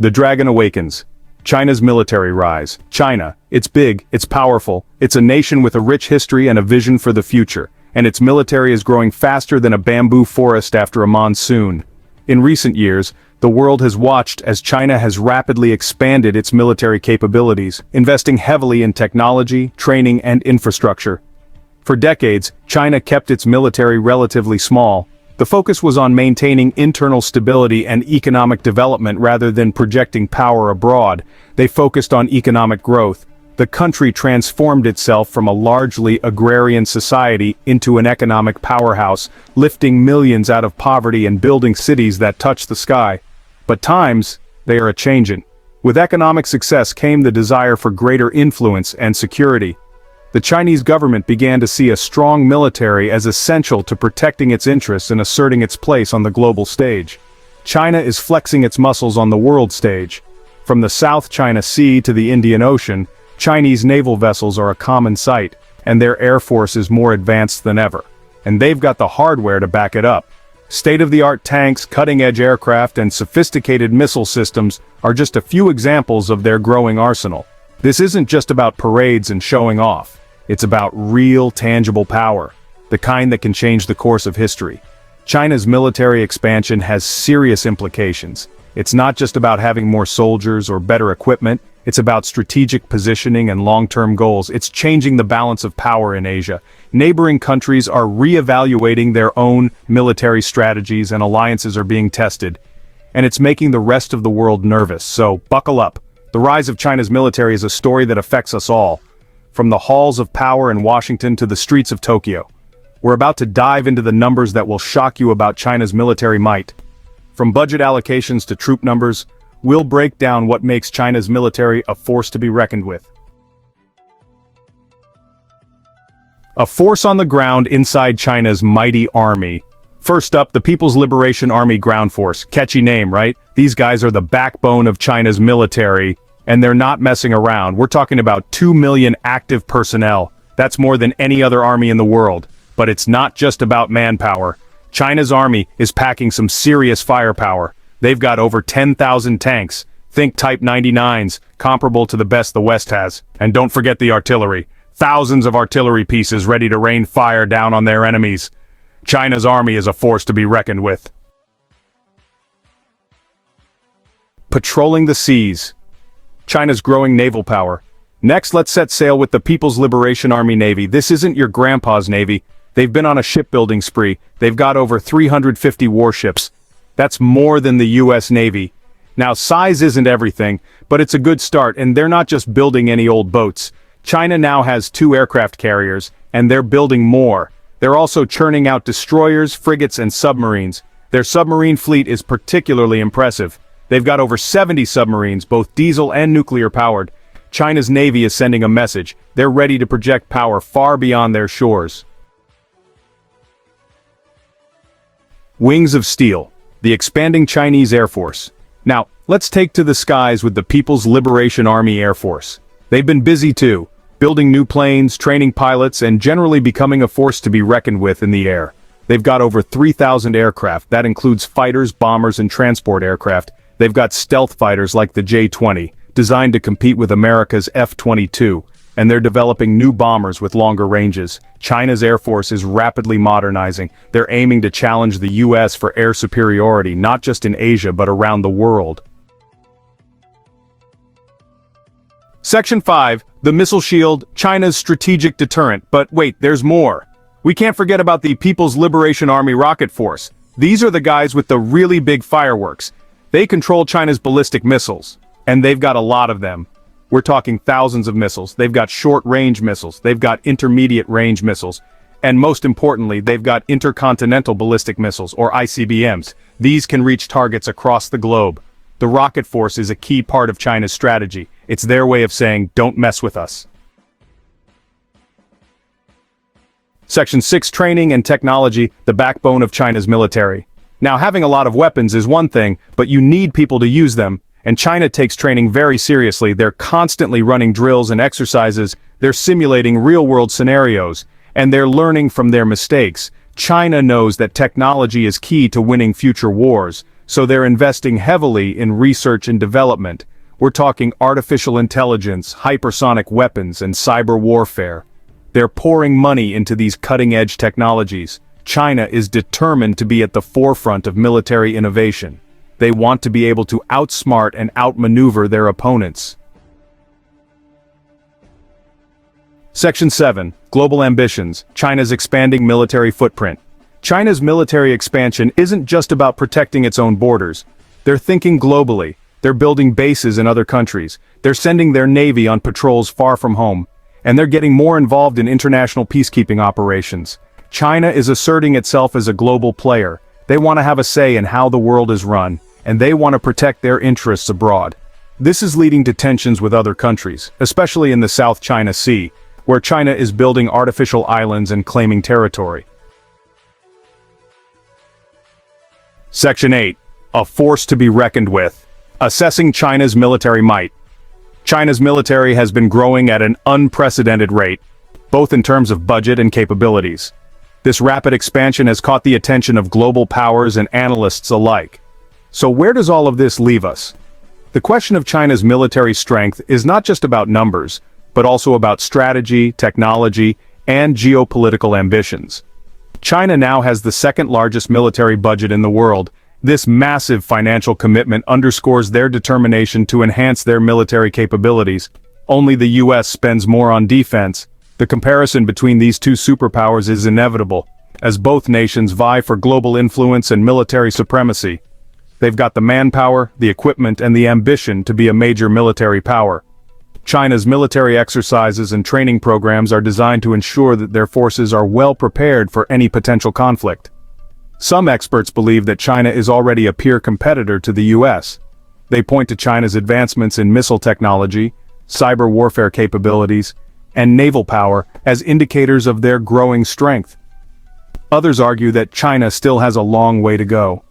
The Dragon Awakens. China's military rise. China, it's big, it's powerful, it's a nation with a rich history and a vision for the future, and its military is growing faster than a bamboo forest after a monsoon. In recent years, the world has watched as China has rapidly expanded its military capabilities, investing heavily in technology, training, and infrastructure. For decades, China kept its military relatively small. The focus was on maintaining internal stability and economic development rather than projecting power abroad. They focused on economic growth. The country transformed itself from a largely agrarian society into an economic powerhouse, lifting millions out of poverty and building cities that touch the sky. But times, they are a-changin'. With economic success came the desire for greater influence and security. The Chinese government began to see a strong military as essential to protecting its interests and asserting its place on the global stage. China is flexing its muscles on the world stage. From the South China Sea to the Indian Ocean, Chinese naval vessels are a common sight, and their air force is more advanced than ever. And they've got the hardware to back it up. State-of-the-art tanks, cutting-edge aircraft, and sophisticated missile systems are just a few examples of their growing arsenal. This isn't just about parades and showing off. It's about real, tangible power, the kind that can change the course of history. China's military expansion has serious implications. It's not just about having more soldiers or better equipment, it's about strategic positioning and long-term goals. It's changing the balance of power in Asia. Neighboring countries are re-evaluating their own military strategies and alliances are being tested. And it's making the rest of the world nervous, so buckle up. The rise of China's military is a story that affects us all. From the halls of power in Washington to the streets of Tokyo. We're about to dive into the numbers that will shock you about China's military might. From budget allocations to troop numbers, we'll break down what makes China's military a force to be reckoned with. A force on the ground inside China's mighty army. First up, the People's Liberation Army Ground Force. Catchy name, right? These guys are the backbone of China's military. And they're not messing around. We're talking about 2 million active personnel. That's more than any other army in the world. But it's not just about manpower. China's army is packing some serious firepower. They've got over 10,000 tanks. Think Type 99s, comparable to the best the West has. And don't forget the artillery. Thousands of artillery pieces ready to rain fire down on their enemies. China's army is a force to be reckoned with. Patrolling the seas. China's growing naval power. Next, let's set sail with the People's Liberation Army Navy. This isn't your grandpa's Navy. They've been on a shipbuilding spree. They've got over 350 warships. That's more than the US Navy. Now, size isn't everything, but it's a good start, and they're not just building any old boats. China now has 2 aircraft carriers, and they're building more. They're also churning out destroyers, frigates, and submarines. Their submarine fleet is particularly impressive. They've got over 70 submarines, both diesel and nuclear-powered. China's Navy is sending a message. They're ready to project power far beyond their shores. Wings of Steel, the expanding Chinese Air Force. Now, let's take to the skies with the People's Liberation Army Air Force. They've been busy too, building new planes, training pilots, and generally becoming a force to be reckoned with in the air. They've got over 3,000 aircraft. That includes fighters, bombers, and transport aircraft. They've got stealth fighters like the J-20, designed to compete with America's F-22, and they're developing new bombers with longer ranges. China's Air Force is rapidly modernizing. They're aiming to challenge the US for air superiority, not just in Asia but around the world. Section 5, the Missile Shield, China's strategic deterrent. But wait, there's more. We can't forget about the People's Liberation Army Rocket Force. These are the guys with the really big fireworks. They control China's ballistic missiles, and they've got a lot of them. We're talking thousands of missiles. They've got short-range missiles, they've got intermediate-range missiles, and most importantly, they've got intercontinental ballistic missiles, or ICBMs. These can reach targets across the globe. The rocket force is a key part of China's strategy. It's their way of saying, don't mess with us. Section 6, Training and Technology, the backbone of China's military. Now, having a lot of weapons is one thing, but you need people to use them, and China takes training very seriously. They're constantly running drills and exercises, they're simulating real-world scenarios, and they're learning from their mistakes. China knows that technology is key to winning future wars, So they're investing heavily in research and development. We're talking artificial intelligence, hypersonic weapons, and cyber warfare. They're pouring money into these cutting-edge technologies. China is determined to be at the forefront of military innovation. They want to be able to outsmart and outmaneuver their opponents. Section 7. Global Ambitions. China's expanding military footprint. China's military expansion isn't just about protecting its own borders. They're thinking globally. They're building bases in other countries. They're sending their navy on patrols far from home. And they're getting more involved in international peacekeeping operations. China is asserting itself as a global player. They want to have a say in how the world is run, and they want to protect their interests abroad. This is leading to tensions with other countries, especially in the South China Sea, where China is building artificial islands and claiming territory. Section 8. A force to be reckoned with. Assessing China's military might. China's military has been growing at an unprecedented rate, both in terms of budget and capabilities. This rapid expansion has caught the attention of global powers and analysts alike. So where does all of this leave us? The question of China's military strength is not just about numbers, but also about strategy, technology, and geopolitical ambitions. China now has the second largest military budget in the world. This massive financial commitment underscores their determination to enhance their military capabilities. Only the US spends more on defense. The comparison between these two superpowers is inevitable, as both nations vie for global influence and military supremacy. They've got the manpower, the equipment, and the ambition to be a major military power. China's military exercises and training programs are designed to ensure that their forces are well prepared for any potential conflict. Some experts believe that China is already a peer competitor to the US. They point to China's advancements in missile technology, cyber warfare capabilities, and naval power as indicators of their growing strength. Others argue that China still has a long way to go.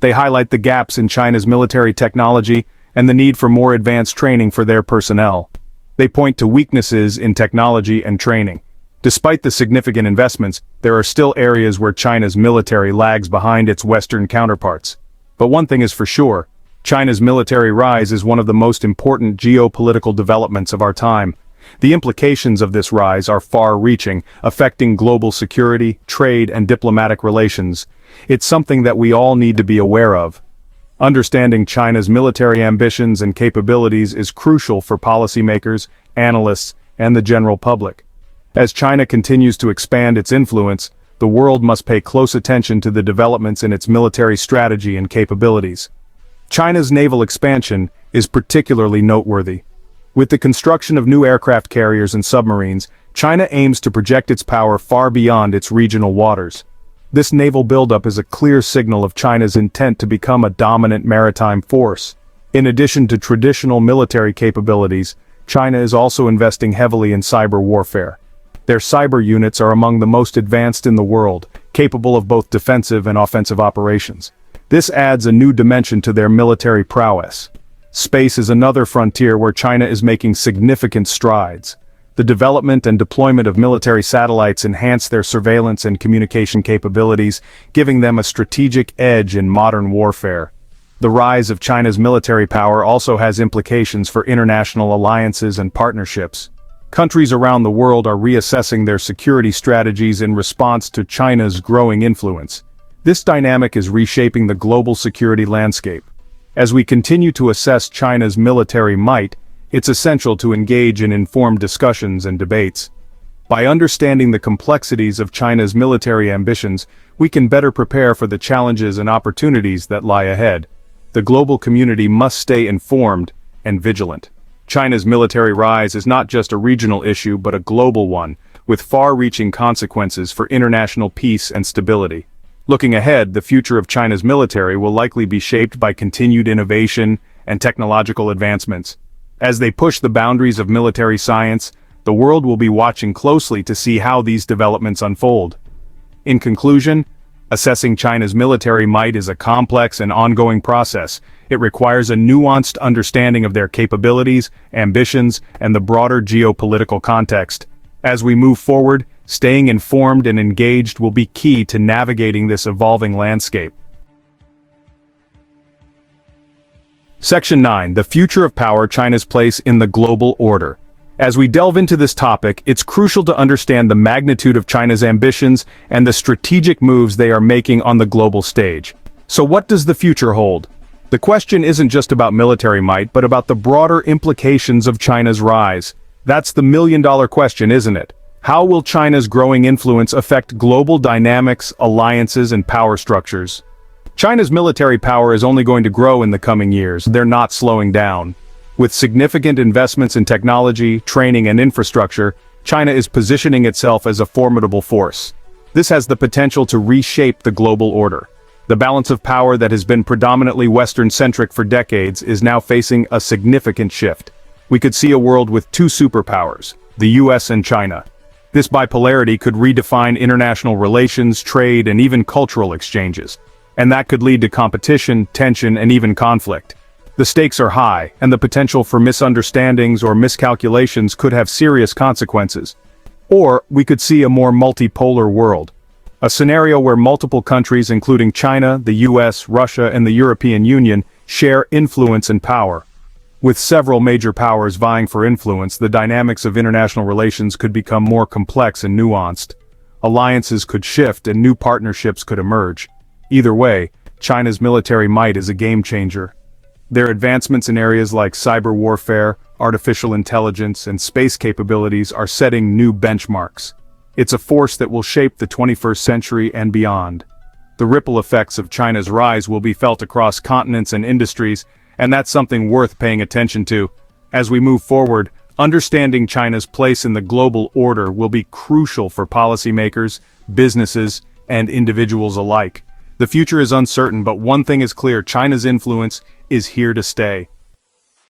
They highlight the gaps in China's military technology and the need for more advanced training for their personnel. They point to weaknesses in technology and training. Despite the significant investments, there are still areas where China's military lags behind its Western counterparts. But one thing is for sure, China's military rise is one of the most important geopolitical developments of our time. The implications of this rise are far-reaching, affecting global security, trade, and diplomatic relations. It's something that we all need to be aware of. Understanding China's military ambitions and capabilities is crucial for policymakers, analysts, and the general public. As China continues to expand its influence, the world must pay close attention to the developments in its military strategy and capabilities. China's naval expansion is particularly noteworthy. With the construction of new aircraft carriers and submarines, China aims to project its power far beyond its regional waters. This naval buildup is a clear signal of China's intent to become a dominant maritime force. In addition to traditional military capabilities, China is also investing heavily in cyber warfare. Their cyber units are among the most advanced in the world, capable of both defensive and offensive operations. This adds a new dimension to their military prowess. Space is another frontier where China is making significant strides. The development and deployment of military satellites enhance their surveillance and communication capabilities, giving them a strategic edge in modern warfare. The rise of China's military power also has implications for international alliances and partnerships. Countries around the world are reassessing their security strategies in response to China's growing influence. This dynamic is reshaping the global security landscape. As we continue to assess China's military might, it's essential to engage in informed discussions and debates. By understanding the complexities of China's military ambitions, we can better prepare for the challenges and opportunities that lie ahead. The global community must stay informed and vigilant. China's military rise is not just a regional issue but a global one, with far-reaching consequences for international peace and stability. Looking ahead, the future of China's military will likely be shaped by continued innovation and technological advancements. As they push the boundaries of military science, the world will be watching closely to see how these developments unfold. In conclusion, assessing China's military might is a complex and ongoing process. It requires a nuanced understanding of their capabilities, ambitions, and the broader geopolitical context. As we move forward, staying informed and engaged will be key to navigating this evolving landscape. Section 9. The future of power, China's place in the global order. As we delve into this topic, it's crucial to understand the magnitude of China's ambitions and the strategic moves they are making on the global stage. So what does the future hold? The question isn't just about military might, but about the broader implications of China's rise. That's the million-dollar question, isn't it? How will China's growing influence affect global dynamics, alliances, and power structures? China's military power is only going to grow in the coming years. They're not slowing down. With significant investments in technology, training, and infrastructure, China is positioning itself as a formidable force. This has the potential to reshape the global order. The balance of power that has been predominantly Western-centric for decades is now facing a significant shift. We could see a world with two superpowers, the US and China. This bipolarity could redefine international relations, trade, and even cultural exchanges. And that could lead to competition, tension, and even conflict. The stakes are high, and the potential for misunderstandings or miscalculations could have serious consequences. Or, we could see a more multipolar world. A scenario where multiple countries including China, the US, Russia, and the European Union share influence and power. With several major powers vying for influence, the dynamics of international relations could become more complex and nuanced. Alliances could shift and new partnerships could emerge. Either way, China's military might is a game changer. Their advancements in areas like cyber warfare, artificial intelligence, and space capabilities are setting new benchmarks. It's a force that will shape the 21st century and beyond. The ripple effects of China's rise will be felt across continents and industries, and that's something worth paying attention to. As we move forward, understanding China's place in the global order will be crucial for policymakers, businesses, and individuals alike. The future is uncertain, but one thing is clear: China's influence is here to stay.